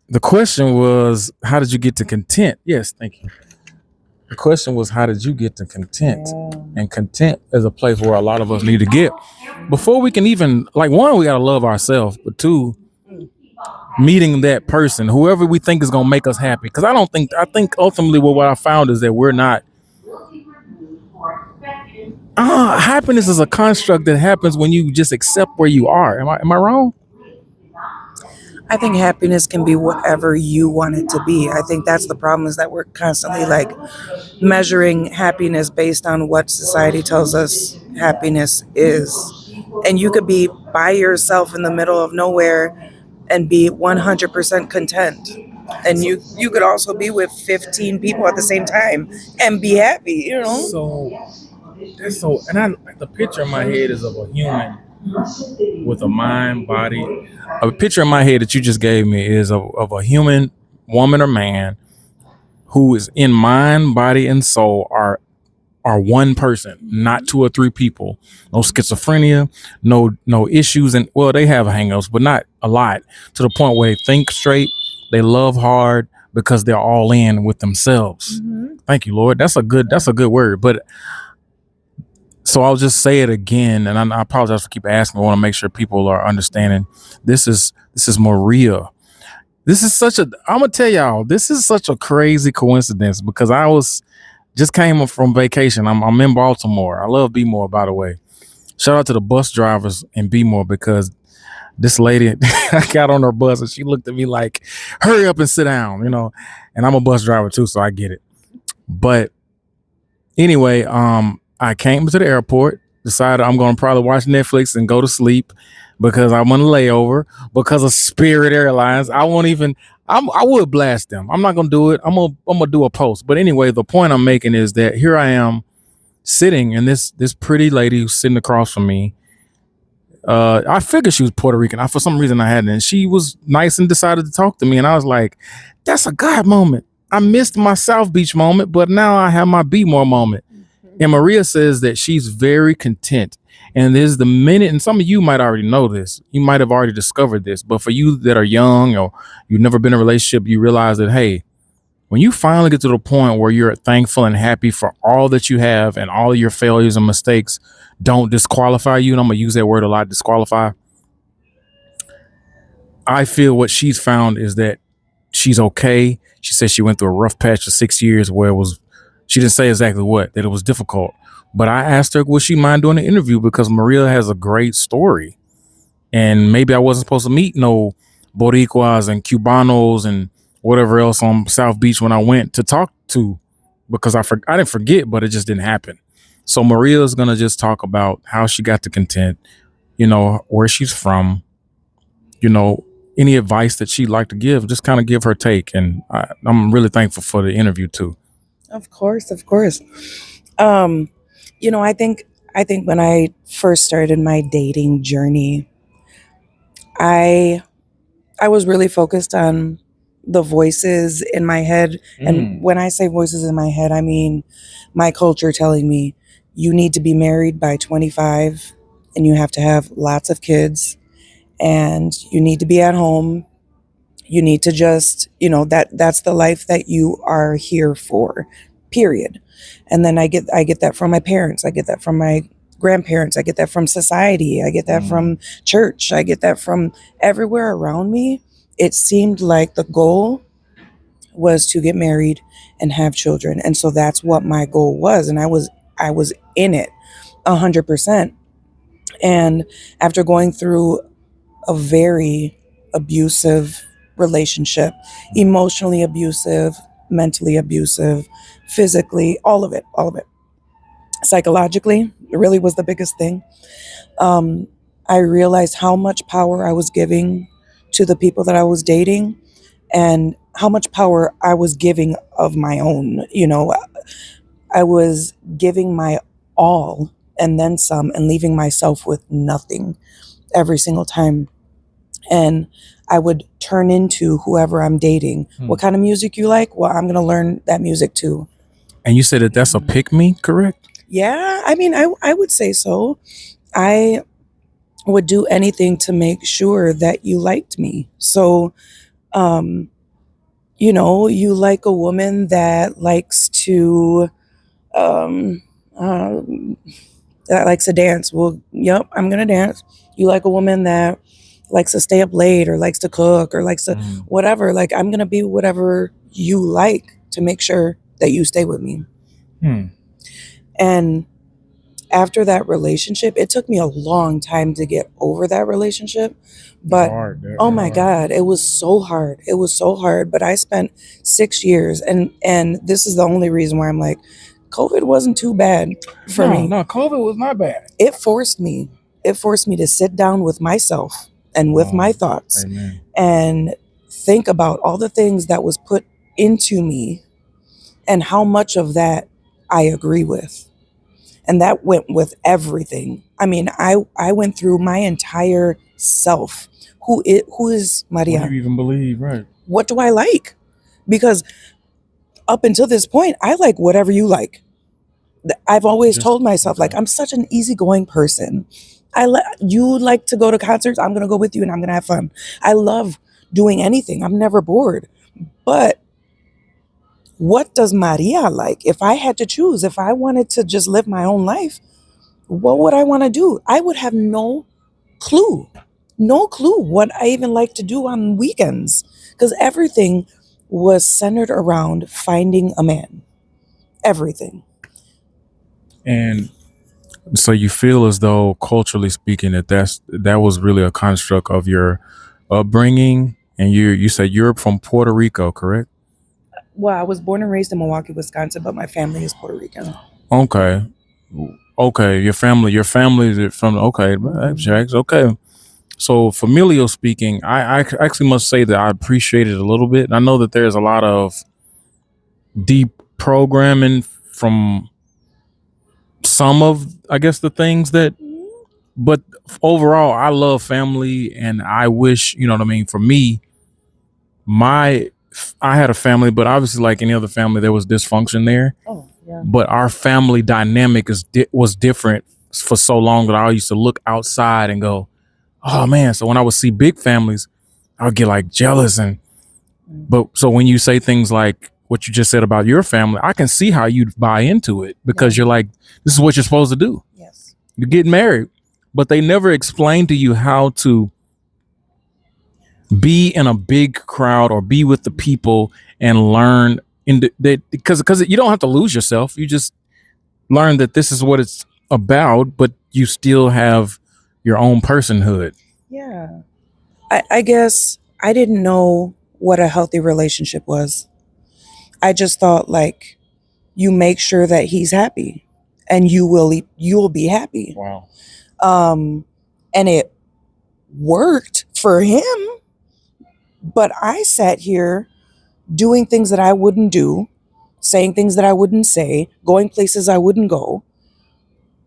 The question was, how did you get to content? Yes, thank you. The question was, how did you get to content? And content is a place where a lot of us need to get before we can even, like, one, we got to love ourselves, but two, meeting that person, whoever we think is going to make us happy. Because I think ultimately what I found is that we're not, happiness is a construct that happens when you just accept where you are. Am I wrong? I think happiness can be whatever you want it to be. I think that's the problem, is that we're constantly like measuring happiness based on what society tells us happiness is. And you could be by yourself in the middle of nowhere and be 100% content. And you could also be with 15 people at the same time and be happy, you know? And the picture in my head is of a human with a mind, body. A picture in my head that you just gave me is of a human woman or man who is in mind, body, and soul are one person, not two or three people. No schizophrenia, no issues, and well, they have hangups, but not a lot. To the point where they think straight, they love hard because they're all in with themselves. Thank you, Lord. That's a good word. But so I'll just say it again, and I apologize for keep asking. I want to make sure people are understanding. This is Maria. This is I'm gonna tell y'all, this is such a crazy coincidence because I was just came from vacation. I'm in Baltimore. I love B-more, by the way. Shout out to the bus drivers in B-more because this lady, I got on her bus and she looked at me like, hurry up and sit down, and I'm a bus driver too, so I get it. But anyway, I came to the airport, decided I'm going to probably watch Netflix and go to sleep because I'm on a layover because of Spirit Airlines. I would blast them. I'm not going to do it. I'm going to do a post. But anyway, the point I'm making is that here I am sitting and this pretty lady who's sitting across from me. I figured she was Puerto Rican. For some reason I hadn't. And she was nice and decided to talk to me. And I was like, that's a God moment. I missed my South Beach moment, but now I have my B-more moment. And Maria says that she's very content. And there's the minute, and some of you might already know this, you might have already discovered this, but for you that are young or you've never been in a relationship, you realize that, hey, when you finally get to the point where you're thankful and happy for all that you have and all of your failures and mistakes don't disqualify you, and I'm going to use that word a lot, disqualify. I feel what she's found is that she's okay. She said she went through a rough patch of 6 years where she didn't say exactly what, that it was difficult. But I asked her, would she mind doing an interview? Because Maria has a great story. And maybe I wasn't supposed to meet no Boricuas and Cubanos and whatever else on South Beach when I went to talk to, because I didn't forget, but it just didn't happen. So Maria is going to just talk about how she got to content, where she's from, any advice that she'd like to give, just kind of give her take. And I'm really thankful for the interview too. Of course. I think when I first started my dating journey, I was really focused on the voices in my head. And when I say voices in my head, I mean my culture telling me you need to be married by 25 and you have to have lots of kids and you need to be at home. You need to just, that's the life that you are here for, period. And then I get that from my parents. I get that from my grandparents. I get that from society. I get that from church. I get that from everywhere around me. It seemed like the goal was to get married and have children. And so that's what my goal was. And I was in it 100%. And after going through a very abusive relationship, emotionally abusive, mentally abusive, physically, all of it, psychologically, it really was the biggest thing. I realized how much power I was giving to the people that I was dating and how much power I was giving of my own. I was giving my all and then some and leaving myself with nothing every single time. And I would turn into whoever I'm dating. What kind of music you like? Well, I'm going to learn that music too. And you said that that's a pick me, correct? Yeah, I mean, I would say so. I would do anything to make sure that you liked me. So you like a woman that likes to um uh, that likes to dance. Well, yep, I'm gonna dance. You like a woman that likes to stay up late or likes to cook or likes to whatever. Like, I'm gonna be whatever you like to make sure that you stay with me. Hmm. And after that relationship, it took me a long time to get over that relationship. But Hard. oh my God, it was so hard. It was so hard. But I spent 6 years, and this is the only reason why I'm like, COVID wasn't too bad for me. No, COVID was not bad. It forced me. It forced me to sit down with myself and with my thoughts Amen. and think about all the things that was put into me and how much of that I agree with. And that went with everything. I mean, I went through my entire self. Who is What do Maria? you even believe? Right. What do I like? Because up until this point, I like whatever you like. I've always Just- told myself, like, I'm such an easygoing person. You like to go to concerts, I'm gonna go with you and I'm gonna have fun. I love doing anything. I'm never bored. But what does Maria like? If I had to choose, if I wanted to just live my own life, what would I want to do? I would have no clue what I even like to do on weekends, because everything was centered around finding a man. Everything. And so you feel as though, culturally speaking, that was really a construct of your upbringing. And you said you're from Puerto Rico, correct? Well, I was born and raised in Milwaukee, Wisconsin, but my family is Puerto Rican. Okay. Okay. Your family is from, okay. Jax, okay. So familial speaking, I actually must say that I appreciate it a little bit. I know that there's a lot of deep programming from some of, I guess, the things that, but overall, I love family, and I wish, you know what I mean, for me, I had a family, but obviously, like any other family, there was dysfunction there. Oh, yeah. But our family dynamic was different for so long that I used to look outside and go, oh man. So when I would see big families, I would get like jealous. But so when you say things like what you just said about your family, I can see how you'd buy into it, because Yeah. you're like, this is what you're supposed to do. Yes. You get married, but they never explain to you how to be in a big crowd or be with the people and learn because you don't have to lose yourself. You just learn that this is what it's about, but you still have your own personhood. Yeah. I guess I didn't know what a healthy relationship was. I just thought, like, you make sure that he's happy and you'll be happy. Wow. And it worked for him, but I sat here doing things that I wouldn't do, saying things that I wouldn't say, going places I wouldn't go,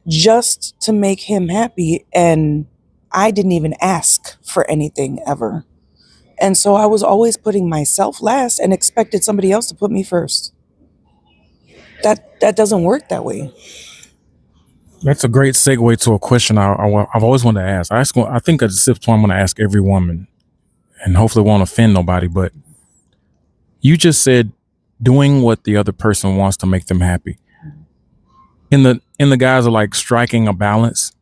just to make him happy. And I didn't even ask for anything ever. And so I was always putting myself last and expected somebody else to put me first. That doesn't work that way. That's a great segue to a question I've always wanted to ask. I think at this point I'm going to ask every woman, and hopefully won't offend nobody, but you just said doing what the other person wants to make them happy. In the guys are like striking a balance.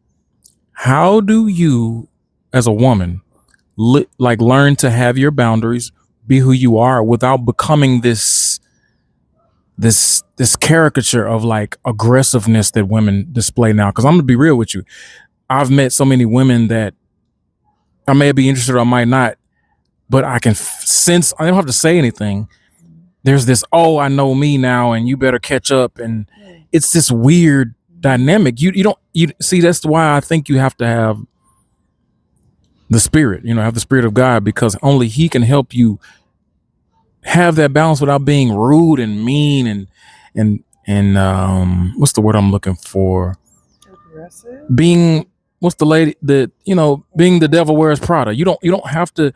How do you, as a woman, learn to have your boundaries, be who you are, without becoming this caricature of like aggressiveness that women display now? Because I'm gonna be real with you, I've met so many women that I may be interested or I might not, but I can sense, I don't have to say anything, there's this, oh, I know me now and you better catch up, and it's this weird dynamic. You see, that's why I think you have to have the spirit, have the spirit of God, because only he can help you have that balance without being rude and mean and what's the word I'm looking for? Aggressive? Being, what's the lady that, being the devil wears Prada. You don't have to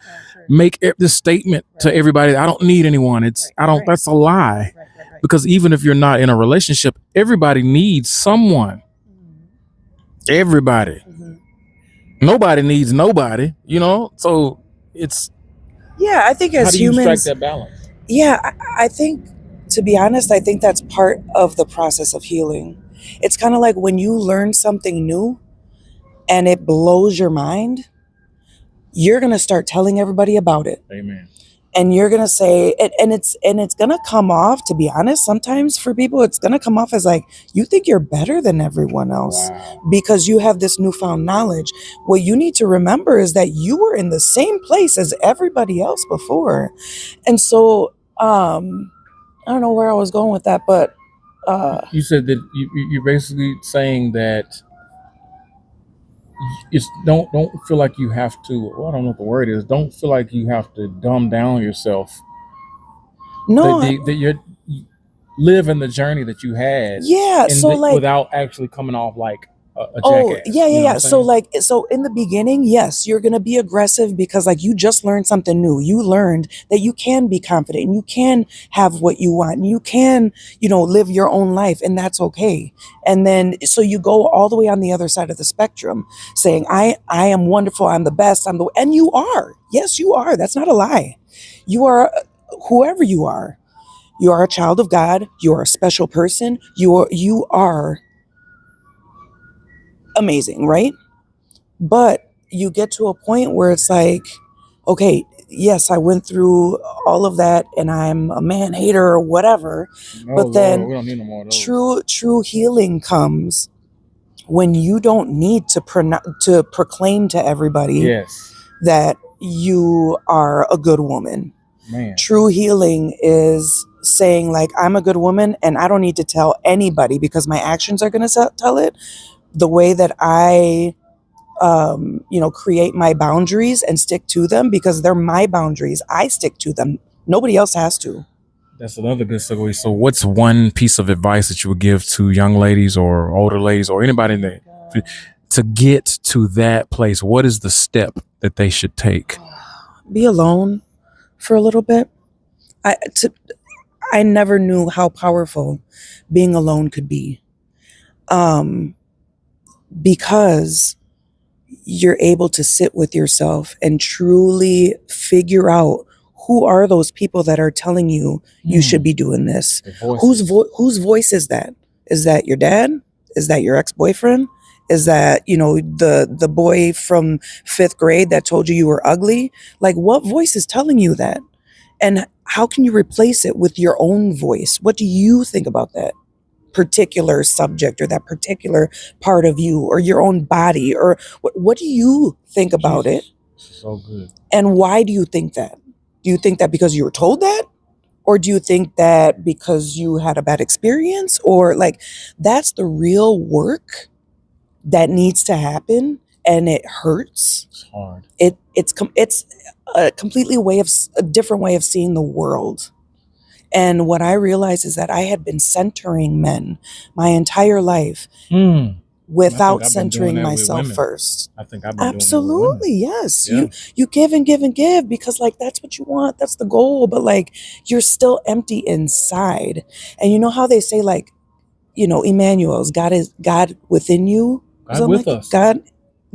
make this statement to everybody, I don't need anyone. That's a lie. Because even if you're not in a relationship, everybody needs someone. Everybody. Nobody needs nobody, so it's, yeah, I think how as do you strike humans, that balance? Yeah, I think, to be honest, I think that's part of the process of healing. It's kind of like when you learn something new and it blows your mind, you're going to start telling everybody about it. Amen. And you're going to say, and it's going to come off, to be honest, sometimes for people, it's going to come off as like, you think you're better than everyone else because you have this newfound knowledge. What you need to remember is that you were in the same place as everybody else before. And so, I don't know where I was going with that, but You said that you're basically saying that it's don't feel like you have to. Well, I don't know what the word is. Don't feel like you have to dumb down yourself. no, That you live in the journey that you had, yeah. So like, without actually coming off like a oh, jackass. yeah, You yeah, know what yeah. I'm So saying? like, so in the beginning, yes, you're going to be aggressive because like you just learned something new. You learned that you can be confident and you can have what you want and you can, live your own life, and that's okay. And then, so you go all the way on the other side of the spectrum saying, I am wonderful. I'm the best. And you are. Yes, you are. That's not a lie. You are whoever you are. You are a child of God. You are a special person. You are amazing, right? But you get to a point where it's like, okay, yes, I went through all of that and I'm a man hater or whatever. No, But then Lord, we don't need no more of those. true healing comes when you don't need to proclaim to everybody Yes, that you are a good woman. man. True healing is saying like, I'm a good woman and I don't need to tell anybody because my actions are going to tell it. The way that I create my boundaries and stick to them because they're my boundaries. I stick to them. Nobody else has to. That's another good segue. So, what's one piece of advice that you would give to young ladies or older ladies or anybody that to get to that place? What is the step that they should take? Be alone for a little bit. I never knew how powerful being alone could be. Because you're able to sit with yourself and truly figure out who are those people that are telling you you should be doing this. Whose voice is that? Is that your dad? Is that your ex-boyfriend? Is that, the boy from 5th grade that told you were ugly? Like, what voice is telling you that? And how can you replace it with your own voice? What do you think about that particular subject or that particular part of you or your own body? Or what do you think about it? So good. And why do you think that? Do you think that because you were told that? Or do you think that because you had a bad experience? Or like, that's the real work that needs to happen, and it hurts. It's hard. It's a different way of seeing the world. And what I realized is that I had been centering men my entire life without centering myself first. I think I've been Absolutely, yes. Yeah. You give and give and give because like that's what you want, that's the goal, but like you're still empty inside. And you know how they say like, Emmanuel's God within you. God with us.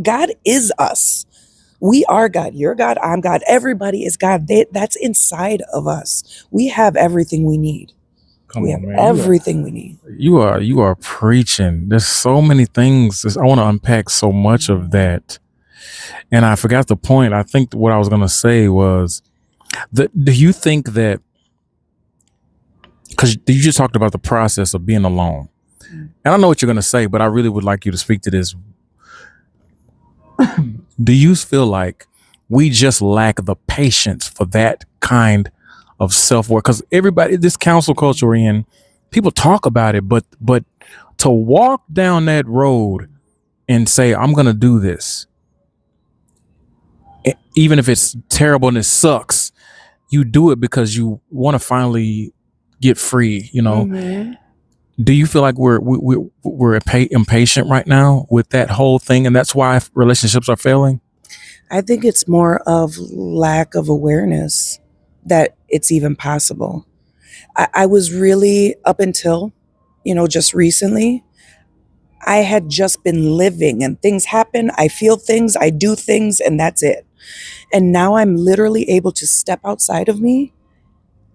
God is us. We are God. You're God. I'm God. Everybody is God. That's inside of us. We have everything we need. We have everything we need. You are preaching. There's so many things. I want to unpack so much of that. And I forgot the point. I think what I was going to say was, do you think that, because you just talked about the process of being alone. And I know what you're going to say, but I really would like you to speak to this. Do you feel like we just lack the patience for that kind of self-work? Because everybody, this council culture we're in, people talk about it, but to walk down that road and say, I'm going to do this, even if it's terrible and it sucks, you do it because you want to finally get free, Mm-hmm. Do you feel like we're impatient right now with that whole thing, and that's why relationships are failing? I think it's more of lack of awareness that it's even possible. I was really, up until, just recently, I had just been living and things happen. I feel things, I do things, and that's it. And now I'm literally able to step outside of me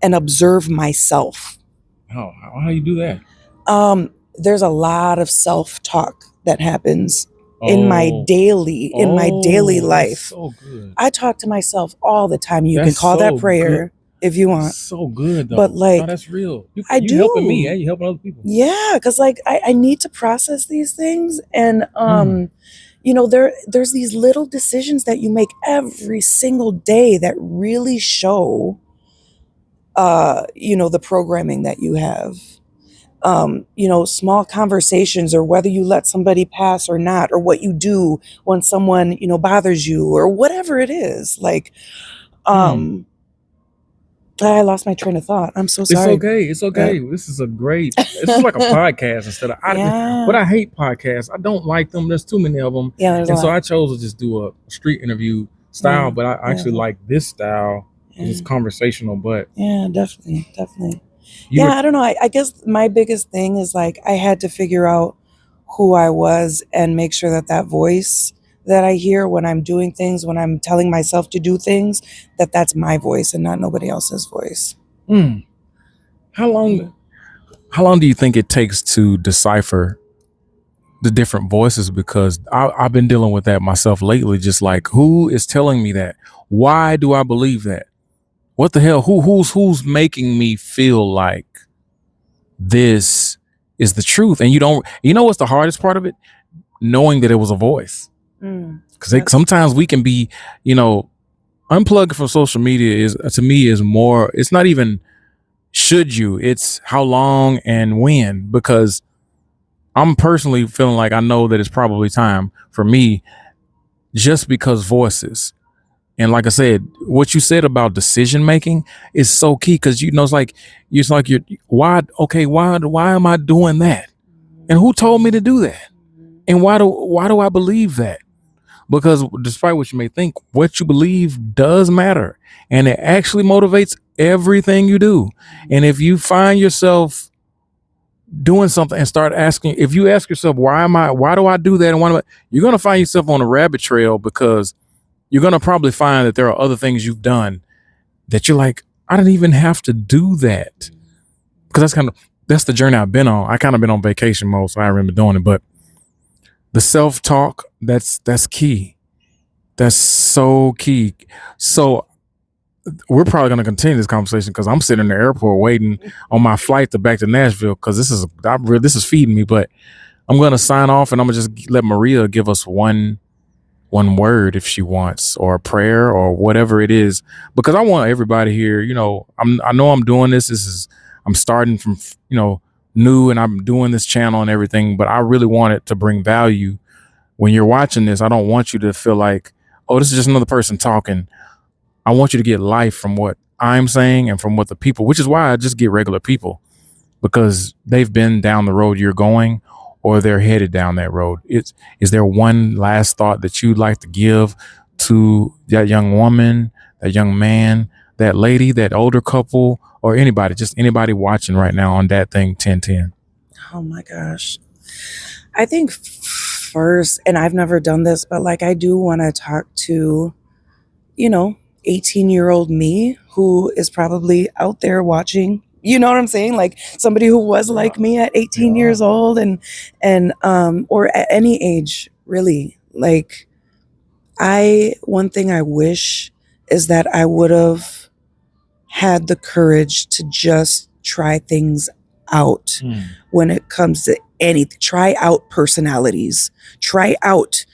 and observe myself. How you do that? There's a lot of self-talk that happens in my Oh, daily that's life. so good. I talk to myself all the time. You can That's call that so good. prayer if you want. So good though. But No, like, that's real. I You helping me, do. and you helping other people. Yeah, because like I need to process these things. And you know, there's these little decisions that you make every single day that really show you know, the programming that you have. You know, small conversations, or whether you let somebody pass or not, or what you do when someone, you know, bothers you, or whatever it is. Like, I lost my train of thought. I'm so It's sorry. okay. It's okay. This is like a podcast instead of. Yeah. But I hate podcasts. I don't like them. There's too many of them. Yeah, there's a And so lot. I chose to just do a street interview style. Yeah, But I actually yeah. like this style. Yeah. It's conversational. But Yeah, definitely. you Yeah, were I don't know. I guess my biggest thing is like I had to figure out who I was and make sure that that voice that I hear when I'm doing things, when I'm telling myself to do things, that that's my voice and not nobody else's voice. How long do you think it takes to decipher the different voices? Because I've been dealing with that myself lately. Just like, who is telling me that? Why do I believe that? What the hell? Who's making me feel like this is the truth? And you know what's the hardest part of it? Knowing that it was a voice. Because sometimes we can be, you know, unplugging from social media is, to me, is more. It's not even should you. It's how long and when. Because I'm personally feeling like I know that it's probably time for me, just because voices. And like I said, what you said about decision making is so key, because you know it's like you're why am I doing that? And who told me to do that? And why do I believe that? Because despite what you may think, what you believe does matter, and it actually motivates everything you do. And if you find yourself doing something and start asking, if you ask yourself, why do I do that? And you're going to find yourself on a rabbit trail, because you're going to probably find that there are other things you've done that you're like, I didn't even have to do that. Because that's the journey I've been on. I kind of been on vacation mode, so I remember doing it. But the self-talk, that's key. That's so key. So we're probably going to continue this conversation, because I'm sitting in the airport waiting on my flight back to Nashville, because this is feeding me. But I'm going to sign off, and I'm going to just let Maria give us one word if she wants, or a prayer, or whatever it is, because I want everybody here, you know, I know I'm doing this. I'm starting from, you know, new, and I'm doing this channel and everything, but I really want it to bring value. When you're watching this, I don't want you to feel like, oh, this is just another person talking. I want you to get life from what I'm saying and from what the people, which is why I just get regular people, because they've been down the road you're going, or they're headed down that road. Is there one last thought that you'd like to give to that young woman, that young man, that lady, that older couple, or anybody, just anybody watching right now on That Thing 1010? Oh my gosh. I think first, and I've never done this, but like I do want to talk to, you know, 18-year-old me who is probably out there watching. You know what I'm saying? Like somebody who was like me at 18 years old, and or at any age, really. Like one thing I wish is that I would have had the courage to just try things out when it comes to anything. Try out personalities, try out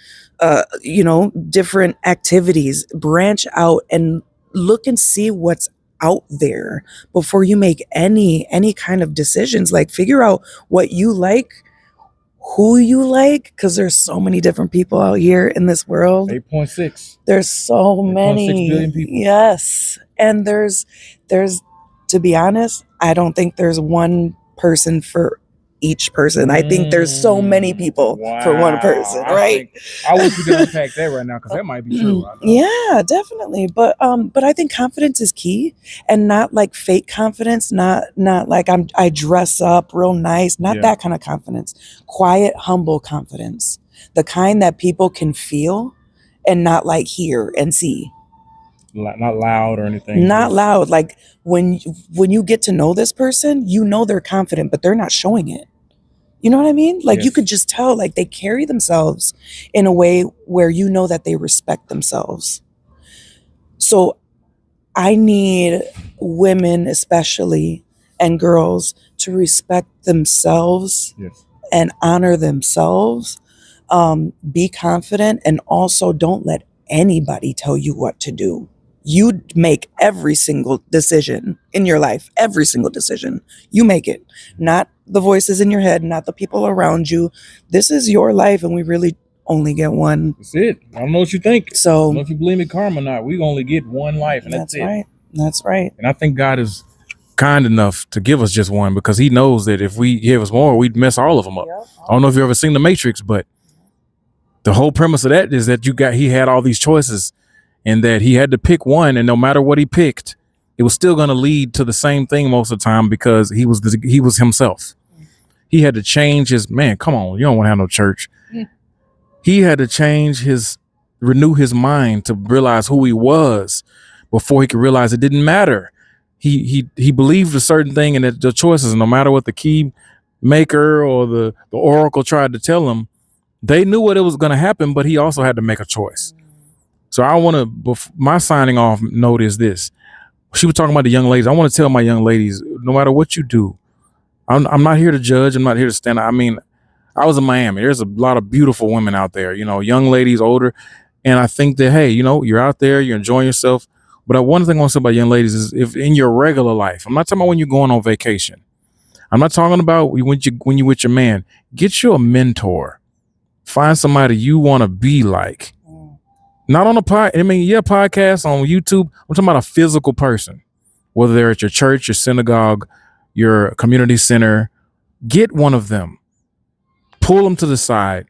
you know, different activities, branch out and look and see what's out there before you make any kind of decisions. Like figure out what you like, who you like, because there's so many different people out here in this world. 8.6. There's so many 8.6 billion people. Yes. And there's to be honest, I don't think there's one person for each person. I think there's so many people for one person, right? I wish we could unpack that right now, because that might be true. Yeah, definitely. But I think confidence is key, and not like fake confidence, not like I dress up real nice, not that kind of confidence. Quiet, humble confidence. The kind that people can feel and not like hear and see. Not loud or anything. Not loud. Like when you get to know this person, you know they're confident, but they're not showing it. You know what I mean? Like you Yes. could just tell, like they carry themselves in a way where you know that they respect themselves. So I need women, especially, and girls to respect themselves Yes. and honor themselves. Be confident, and also don't let anybody tell you what to do. You make every single decision in your life, every single decision. You make it, not the voices in your head, not the people around you. This is your life, and we really only get one. That's it. I don't know what you think. I don't know So if you believe in karma or not. We only get one life, and that's it. right. That's right. And I think God is kind enough to give us just one, because he knows that if we give us more, we'd mess all of them up. I don't know if you've ever seen The Matrix, but the whole premise of that is that he had all these choices, and that he had to pick one, and no matter what he picked, it was still going to lead to the same thing most of the time, because he was himself. He had to change his come on, you don't want to have no church. He had to renew his mind to realize who he was before he could realize it didn't matter. He believed a certain thing, and that the choices, no matter what the key maker or the oracle tried to tell him, they knew what it was going to happen, but he also had to make a choice. So I want to, my signing off note is this. She was talking about the young ladies. I want to tell my young ladies, no matter what you do, I'm not here to judge. I'm not here to stand. I mean, I was in Miami. There's a lot of beautiful women out there, young ladies, older. And I think that, hey, you're out there, you're enjoying yourself. But one thing I want to say about young ladies is, if in your regular life, I'm not talking about when you're going on vacation. I'm not talking about when you with your man. Get you a mentor. Find somebody you want to be like. Not on a podcast on YouTube. I'm talking about a physical person, whether they're at your church, your synagogue, your community center. Get one of them. Pull them to the side.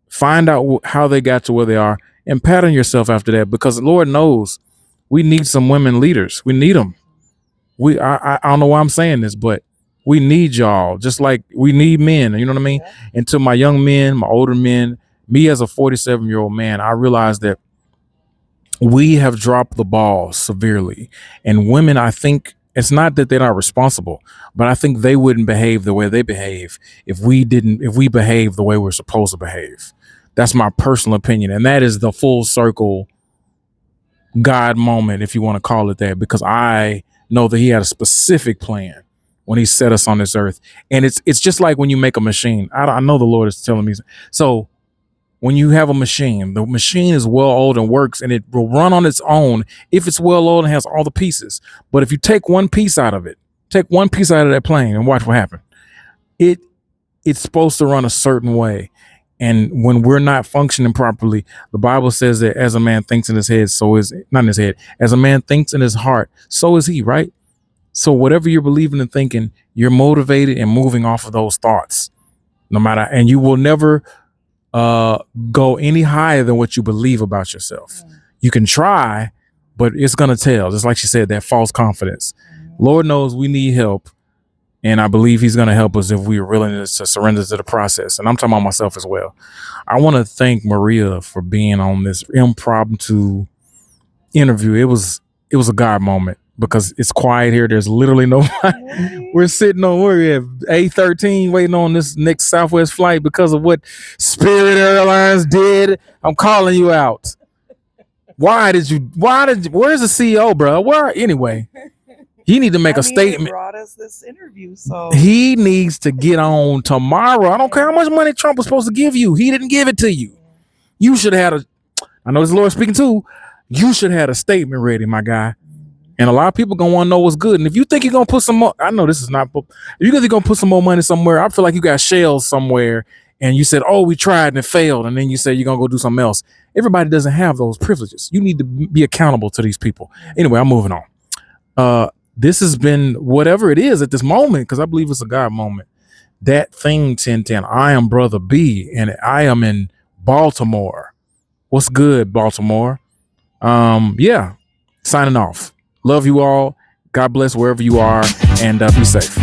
Find out how they got to where they are, and pattern yourself after that, because Lord knows we need some women leaders. We need them. I don't know why I'm saying this, but we need y'all, just like we need men. You know what I mean? Yeah. And to my young men, my older men, me as a 47-year-old man, I realized that we have dropped the ball severely. And women, I think it's not that they're not responsible, but I think they wouldn't behave the way they behave if we behave the way we're supposed to behave. That's my personal opinion. And that is the full circle God moment, if you want to call it that, because I know that he had a specific plan when he set us on this earth. And it's just like when you make a machine. I know the Lord is telling me. So when you have a machine, the machine is well oiled and works, and it will run on its own if it's well oiled and has all the pieces. But if you take one piece out of that plane and watch what happens, it's supposed to run a certain way. And when we're not functioning properly, the Bible says that as a man thinks in his head, so is not in his head. As a man thinks in his heart, so is he, right? So whatever you're believing and thinking, you're motivated and moving off of those thoughts, no matter, and you will never go any higher than what you believe about yourself. You can try, but it's going to tell, just like she said, that false confidence. Lord knows we need help. And I believe he's going to help us if we are willing to surrender to the process. And I'm talking about myself as well. I want to thank Maria for being on this impromptu interview. It was a God moment, because it's quiet here. There's literally nobody. We're sitting on, we're at A13 waiting on this next Southwest flight because of what Spirit Airlines did. I'm calling you out. Where's the CEO, bro? Anyway. He need to make a statement. Brought us this interview, so he needs to get on tomorrow. I don't care how much money Trump was supposed to give you. He didn't give it to you. You should have I know this Lord speaking too. You should have had a statement ready, my guy. And a lot of people gonna want to know what's good. And if you think you're gonna put some more, I know this is not. If you think you're gonna put some more money somewhere, I feel like you got shells somewhere, and you said, "Oh, we tried and it failed," and then you say you're gonna go do something else. Everybody doesn't have those privileges. You need to be accountable to these people. Anyway, I'm moving on. This has been whatever it is at this moment, because I believe it's a God moment. That thing 1010. I am Brother B, and I am in Baltimore. What's good, Baltimore? Signing off. Love you all. God bless wherever you are, and be safe.